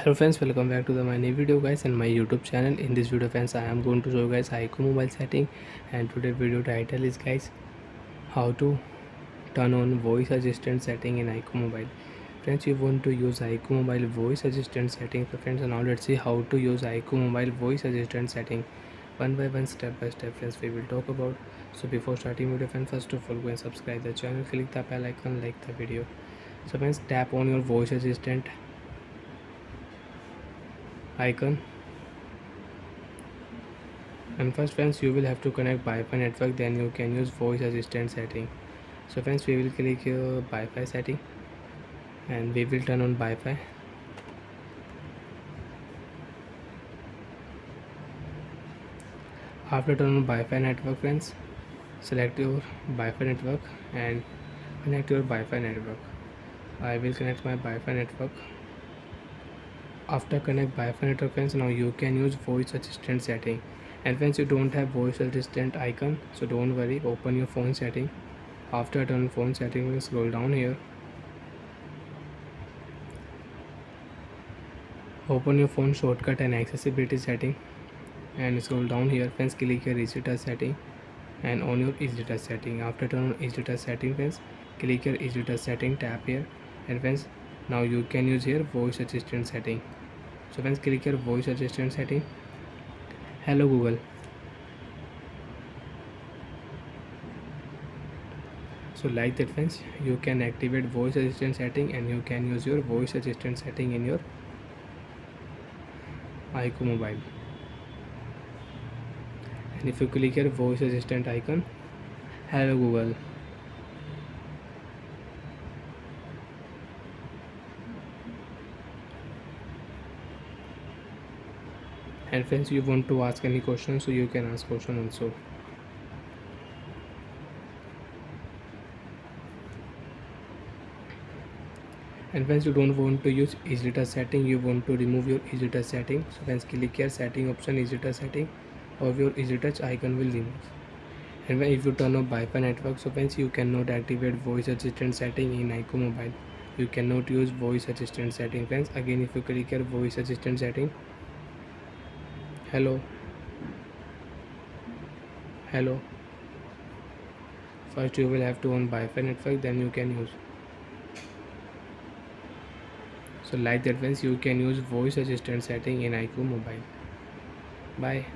Hello friends, welcome back to my new video guys and my YouTube channel. In this video friends, I am going to show you guys iqoo mobile setting, and today video title is guys how to turn on voice assistant setting in iqoo mobile. Friends, you want to use iqoo mobile voice assistant setting. So friends, now let's see how to use iqoo mobile voice assistant setting one by one, step by step friends, we will talk about. So before starting video friends, first of all go and subscribe the channel, click the bell icon, like the video. So friends, tap on your voice assistant icon, and first friends you will have to connect Wi-Fi network, then you can use voice assistant setting. So friends, we will click here Wi-Fi setting and we will turn on Wi-Fi. After turn on Wi-Fi network friends, select your Wi-Fi network and connect your Wi-Fi network. I will connect my Wi-Fi network. After connect Wi-Fi network friends, now you can use voice assistant setting. And friends, you don't have voice assistant icon, so don't worry, open your phone setting. After turn phone setting, we'll scroll down here, open your phone shortcut and accessibility setting, and scroll down here friends, click here easy touch setting and on your easy touch setting. After turn on easy touch setting friends, click here easy touch setting, tap here, and friends, now you can use here voice assistant setting. So friends, click here voice assistant setting. Hello Google. So like that friends, you can activate voice assistant setting and you can use your voice assistant setting in your iqoo mobile. And if you click here voice assistant icon, hello Google, and friends, you want to ask any question, so you can ask question also. And friends, you don't want to use easy touch setting, you want to remove your easy touch setting. So friends, click here setting option easy touch setting, of your easy touch icon will remove. And if you turn off Wi-Fi network, so friends, you cannot activate voice assistant setting in iqoo mobile. You cannot use voice assistant setting friends. Again, if you click here voice assistant setting, hello, hello, first you will have to on Wi-Fi network, then you can use. So like that friends, you can use voice assistant setting in iqoo mobile. Bye.